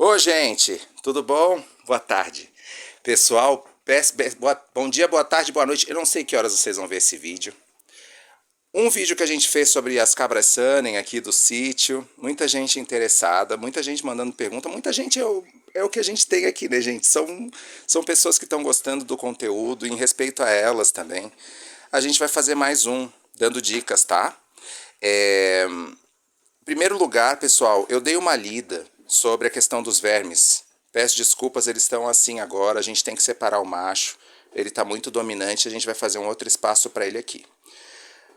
Ô, gente, tudo bom? Boa tarde. Pessoal, bom dia, boa tarde, boa noite. Eu não sei que horas vocês vão ver esse vídeo. Um vídeo que a gente fez sobre as cabras Sunning aqui do sítio. Muita gente interessada, muita gente mandando pergunta. Muita gente é o que a gente tem aqui, né, gente? São pessoas que estão gostando do conteúdo, em respeito a elas também. A gente vai fazer mais um, dando dicas, tá? Em primeiro lugar, pessoal, eu dei uma lida sobre a questão dos vermes. Peço desculpas, eles estão assim agora, a gente tem que separar o macho. Ele está muito dominante, a gente vai fazer um outro espaço para ele aqui.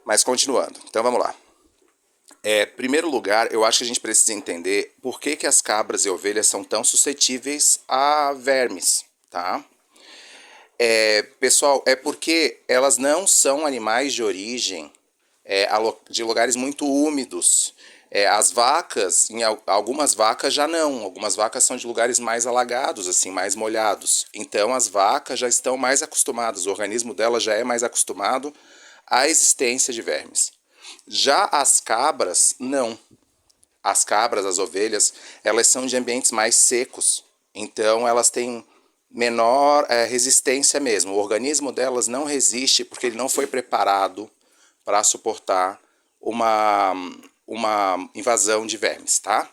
Mas continuando, então vamos lá. Em primeiro lugar, eu acho que a gente precisa entender por que as cabras e ovelhas são tão suscetíveis a vermes, tá? Pessoal, é porque elas não são animais de origem de lugares muito úmidos. As vacas, algumas vacas já não, algumas vacas são de lugares mais alagados, assim, mais molhados. Então as vacas já estão mais acostumadas, o organismo delas já é mais acostumado à existência de vermes. Já as cabras, não. As cabras, as ovelhas, elas são de ambientes mais secos, então elas têm menor resistência mesmo. O organismo delas não resiste porque ele não foi preparado para suportar uma invasão de vermes, tá?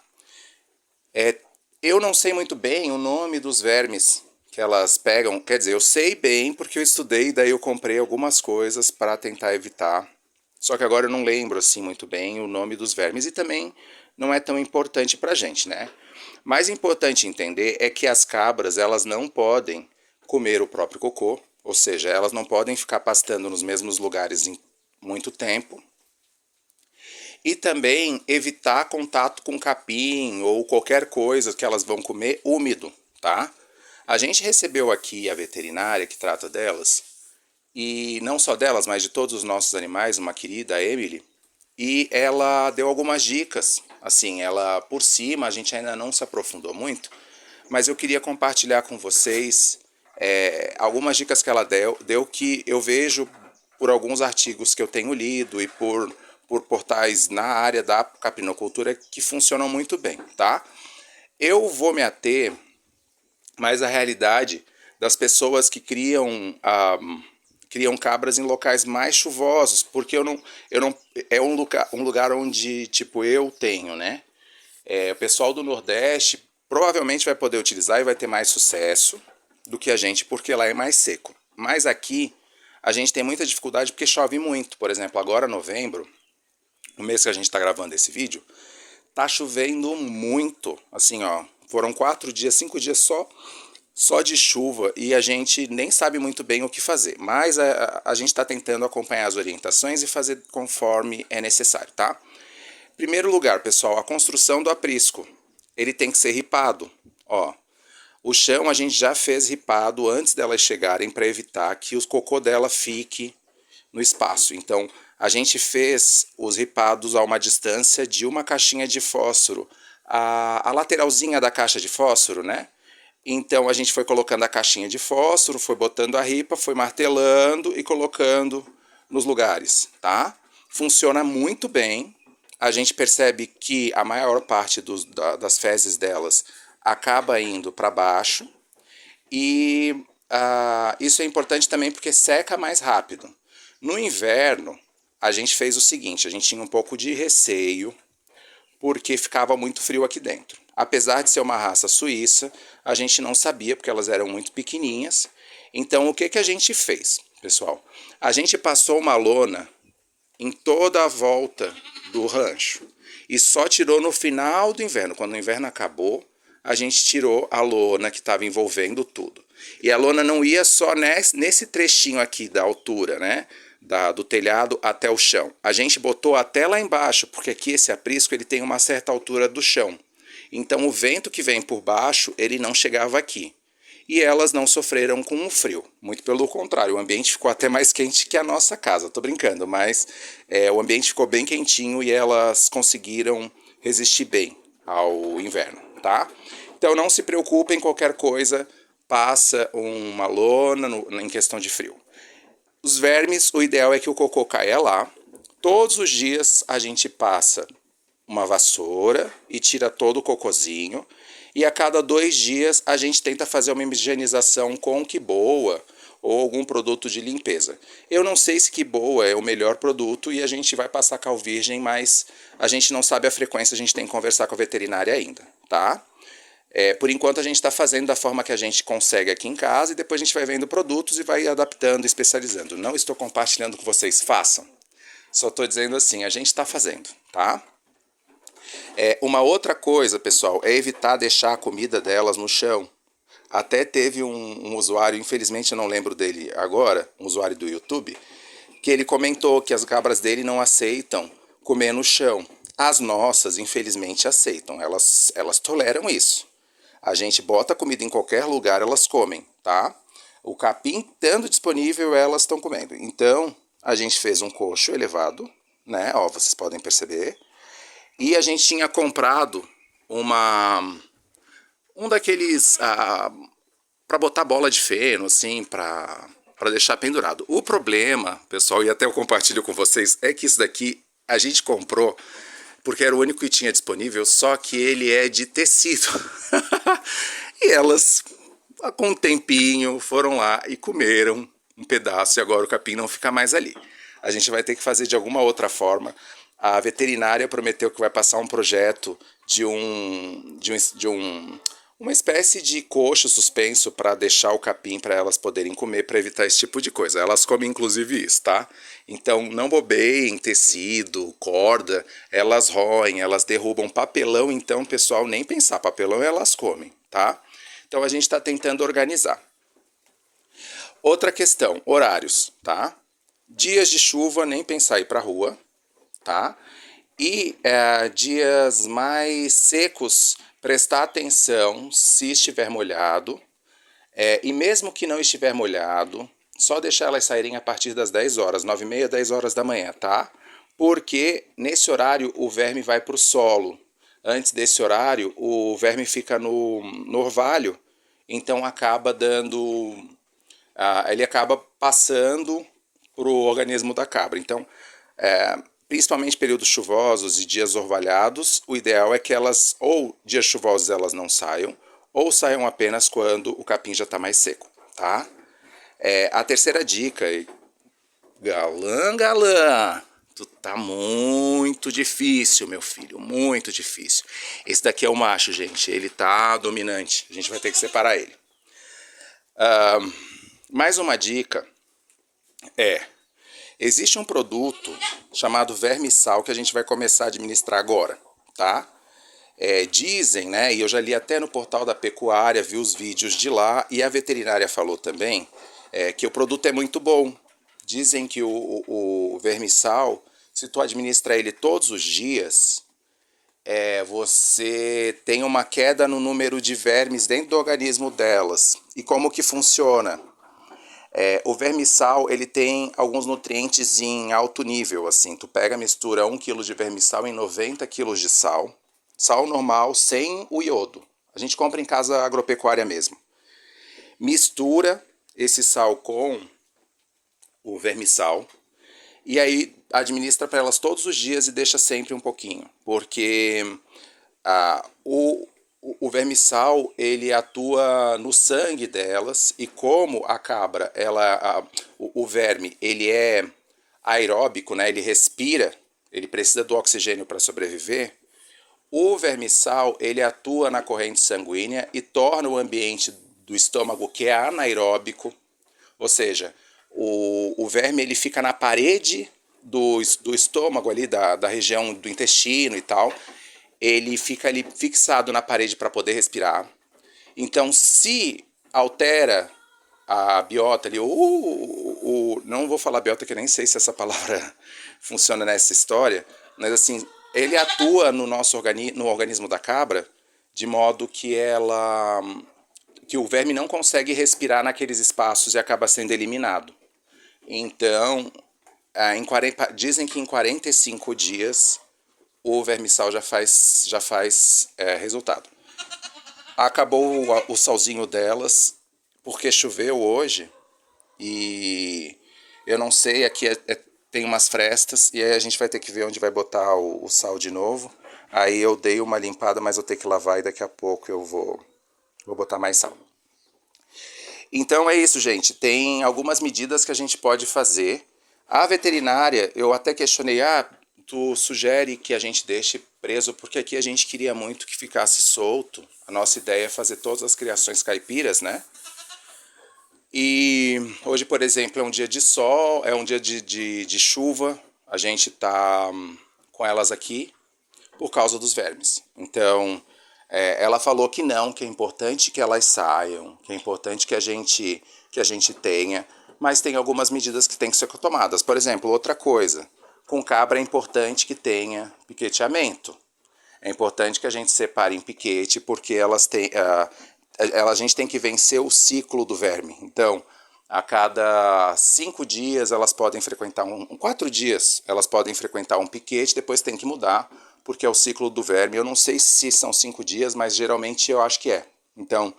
Eu não sei muito bem o nome dos vermes que elas pegam, quer dizer, eu sei bem porque eu estudei, daí eu comprei algumas coisas para tentar evitar. Só que agora eu não lembro assim muito bem o nome dos vermes e também não é tão importante pra gente, né? Mais importante entender é que as cabras, elas não podem comer o próprio cocô, ou seja, elas não podem ficar pastando nos mesmos lugares em muito tempo. E também evitar contato com capim ou qualquer coisa que elas vão comer úmido, tá? A gente recebeu aqui a veterinária que trata delas, e não só delas, mas de todos os nossos animais, uma querida, a Emily, e ela deu algumas dicas. Assim, ela por cima, a gente ainda não se aprofundou muito, mas eu queria compartilhar com vocês algumas dicas que ela deu que eu vejo por alguns artigos que eu tenho lido e por portais na área da capinocultura que funcionam muito bem, tá? Eu vou me ater mais à realidade das pessoas que criam cabras em locais mais chuvosos, porque eu não é um lugar onde tipo eu tenho, né? O pessoal do Nordeste provavelmente vai poder utilizar e vai ter mais sucesso do que a gente, porque lá é mais seco. Mas aqui a gente tem muita dificuldade porque chove muito. Por exemplo, agora novembro, no mês que a gente está gravando esse vídeo, tá chovendo muito. Assim, ó, foram 4 dias, 5 dias só de chuva e a gente nem sabe muito bem o que fazer. Mas a gente está tentando acompanhar as orientações e fazer conforme é necessário, tá? Em primeiro lugar, pessoal, a construção do aprisco. Ele tem que ser ripado. Ó, o chão a gente já fez ripado antes delas chegarem para evitar que o cocô dela fique no espaço. Então, a gente fez os ripados a uma distância de uma caixinha de fósforo. A lateralzinha da caixa de fósforo, né? Então, a gente foi colocando a caixinha de fósforo, foi botando a ripa, foi martelando e colocando nos lugares, tá? Funciona muito bem. A gente percebe que a maior parte das fezes delas acaba indo para baixo. E isso é importante também porque seca mais rápido. No inverno, a gente fez o seguinte, a gente tinha um pouco de receio, porque ficava muito frio aqui dentro. Apesar de ser uma raça suíça, a gente não sabia, porque elas eram muito pequenininhas. Então, o que a gente fez, pessoal? A gente passou uma lona em toda a volta do rancho e só tirou no final do inverno. Quando o inverno acabou, a gente tirou a lona que estava envolvendo tudo. E a lona não ia só nesse trechinho aqui da altura, né? Do telhado até o chão. A gente botou até lá embaixo, porque aqui esse aprisco ele tem uma certa altura do chão. Então o vento que vem por baixo, ele não chegava aqui. E elas não sofreram com o frio. Muito pelo contrário, o ambiente ficou até mais quente que a nossa casa. Tô brincando, mas o ambiente ficou bem quentinho e elas conseguiram resistir bem ao inverno, tá? Então não se preocupem, qualquer coisa, passa uma lona em questão de frio. Os vermes, o ideal é que o cocô caia lá. Todos os dias a gente passa uma vassoura e tira todo o cocôzinho. E a cada 2 dias a gente tenta fazer uma higienização com que boa ou algum produto de limpeza. Eu não sei se que boa é o melhor produto e a gente vai passar cal virgem, mas a gente não sabe a frequência, a gente tem que conversar com a veterinária ainda, tá? Por enquanto a gente está fazendo da forma que a gente consegue aqui em casa e depois a gente vai vendo produtos e vai adaptando, especializando. Não estou compartilhando com vocês, façam. Só estou dizendo assim, a gente está fazendo, tá? Uma outra coisa, pessoal, é evitar deixar a comida delas no chão. Até teve um usuário, infelizmente eu não lembro dele agora, um usuário do YouTube, que ele comentou que as cabras dele não aceitam comer no chão. As nossas, infelizmente, aceitam, elas toleram isso. A gente bota a comida em qualquer lugar, elas comem, tá? O capim estando disponível, elas estão comendo. Então, a gente fez um coxo elevado, né? Ó, vocês podem perceber. E a gente tinha comprado um daqueles para botar bola de feno, assim, para deixar pendurado. O problema, pessoal, e até eu compartilho com vocês, é que isso daqui a gente comprou porque era o único que tinha disponível, só que ele é de tecido. E elas, com um tempinho, foram lá e comeram um pedaço e agora o capim não fica mais ali. A gente vai ter que fazer de alguma outra forma. A veterinária prometeu que vai passar um projeto de uma espécie de coxo suspenso para deixar o capim para elas poderem comer, para evitar esse tipo de coisa. Elas comem inclusive isso, tá? Então não bobeiem tecido, corda, elas roem, elas derrubam papelão, então pessoal, nem pensar, papelão elas comem, tá? Então a gente está tentando organizar. Outra questão, horários, tá? Dias de chuva, nem pensar em ir para a rua, tá? E dias mais secos, prestar atenção se estiver molhado. E mesmo que não estiver molhado, só deixar elas saírem a partir das 10 horas, 9h30, 10 horas da manhã, tá? Porque nesse horário o verme vai para o solo. Antes desse horário, o verme fica no orvalho, então acaba dando. Ele acaba passando para o organismo da cabra. Então, principalmente períodos chuvosos e dias orvalhados, o ideal é que elas, ou dias chuvosos elas não saiam, ou saiam apenas quando o capim já está mais seco, tá? A terceira dica, galã, tu tá muito difícil, meu filho, muito difícil. Esse daqui é o macho, gente, ele tá dominante, a gente vai ter que separar ele. Mais uma dica existe um produto chamado Vermissal que a gente vai começar a administrar agora, tá? Dizem, né, e eu já li até no portal da pecuária, vi os vídeos de lá, e a veterinária falou também que o produto é muito bom. Dizem que o Vermissal, se tu administrar ele todos os dias, você tem uma queda no número de vermes dentro do organismo delas. E como que funciona? O vermissal, ele tem alguns nutrientes em alto nível, assim, tu pega, mistura 1 kg de vermissal em 90 kg de sal, sal normal, sem o iodo, a gente compra em casa agropecuária mesmo, mistura esse sal com o vermissal, e aí administra para elas todos os dias e deixa sempre um pouquinho, porque o vermissal ele atua no sangue delas e como a cabra, o verme, ele é aeróbico, né? Ele respira, ele precisa do oxigênio para sobreviver. O vermissal ele atua na corrente sanguínea e torna o ambiente do estômago que é anaeróbico, ou seja, o verme ele fica na parede do estômago ali, da região do intestino e tal, ele fica ali fixado na parede para poder respirar. Então, se altera a biota ali, não vou falar biota, que eu nem sei se essa palavra funciona nessa história, mas assim, ele atua no nosso no organismo da cabra de modo que o verme não consegue respirar naqueles espaços e acaba sendo eliminado. Então, dizem que em 45 dias o vermissal já faz resultado. Acabou o salzinho delas, porque choveu hoje, e eu não sei, aqui tem umas frestas, e aí a gente vai ter que ver onde vai botar o sal de novo, Aí eu dei uma limpada, mas eu tenho que lavar e daqui a pouco eu vou botar mais sal. Então é isso, gente. Tem algumas medidas que a gente pode fazer. A veterinária, eu até questionei, tu sugere que a gente deixe preso, porque aqui a gente queria muito que ficasse solto. A nossa ideia é fazer todas as criações caipiras, né? E hoje, por exemplo, é um dia de sol, é um dia de chuva. A gente tá com elas aqui por causa dos vermes. Então, ela falou que não, que é importante que elas saiam, que é importante que a gente tenha, mas tem algumas medidas que têm que ser tomadas. Por exemplo, outra coisa, com cabra é importante que tenha piqueteamento. É importante que a gente separe em piquete, porque a gente tem que vencer o ciclo do verme. Então, a cada 5 dias elas podem frequentar 4 dias elas podem frequentar um piquete, depois tem que mudar, porque é o ciclo do verme. Eu não sei se são 5 dias, mas geralmente eu acho que é. Então,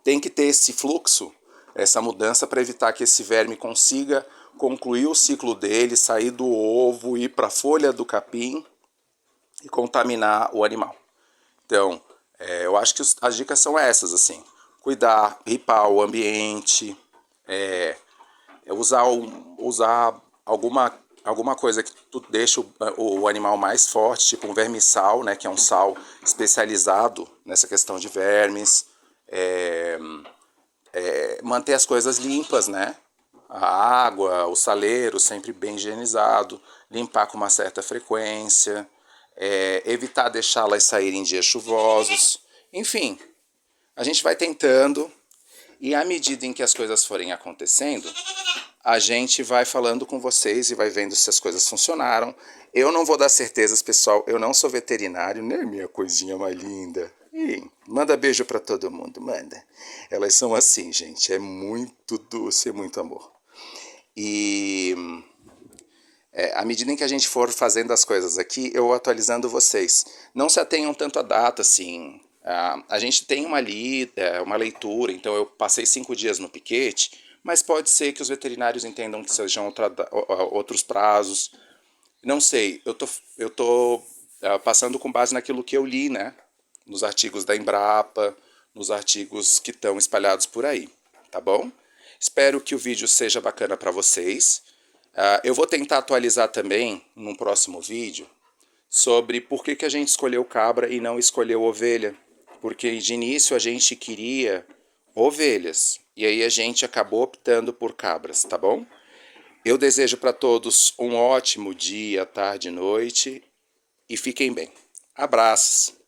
tem que ter esse fluxo, essa mudança, para evitar que esse verme consiga concluir o ciclo dele, sair do ovo, ir para a folha do capim e contaminar o animal. Então, eu acho que as dicas são essas, assim. Cuidar, ripar o ambiente, usar alguma coisa que tu deixa o animal mais forte, tipo um vermissal, né, que é um sal especializado nessa questão de vermes. Manter as coisas limpas, né? A água, o saleiro sempre bem higienizado, limpar com uma certa frequência, evitar deixá-las saírem em dias chuvosos. Enfim, a gente vai tentando e à medida em que as coisas forem acontecendo, a gente vai falando com vocês e vai vendo se as coisas funcionaram. Eu não vou dar certezas, pessoal, eu não sou veterinário, né, minha coisinha mais linda? Ih, manda beijo pra todo mundo, manda. Elas são assim, gente, é muito doce, é muito amor. E à medida em que a gente for fazendo as coisas aqui, eu vou atualizando vocês. Não se atenham tanto à data, assim. A gente tem uma leitura, então eu passei 5 dias no piquete, mas pode ser que os veterinários entendam que sejam outros prazos. Não sei, eu tô passando com base naquilo que eu li, né? Nos artigos da Embrapa, nos artigos que estão espalhados por aí, tá bom? Espero que o vídeo seja bacana para vocês. Eu vou tentar atualizar também, num próximo vídeo, sobre por que a gente escolheu cabra e não escolheu ovelha. Porque de início a gente queria ovelhas, e aí a gente acabou optando por cabras, tá bom? Eu desejo para todos um ótimo dia, tarde e noite, e fiquem bem. Abraços!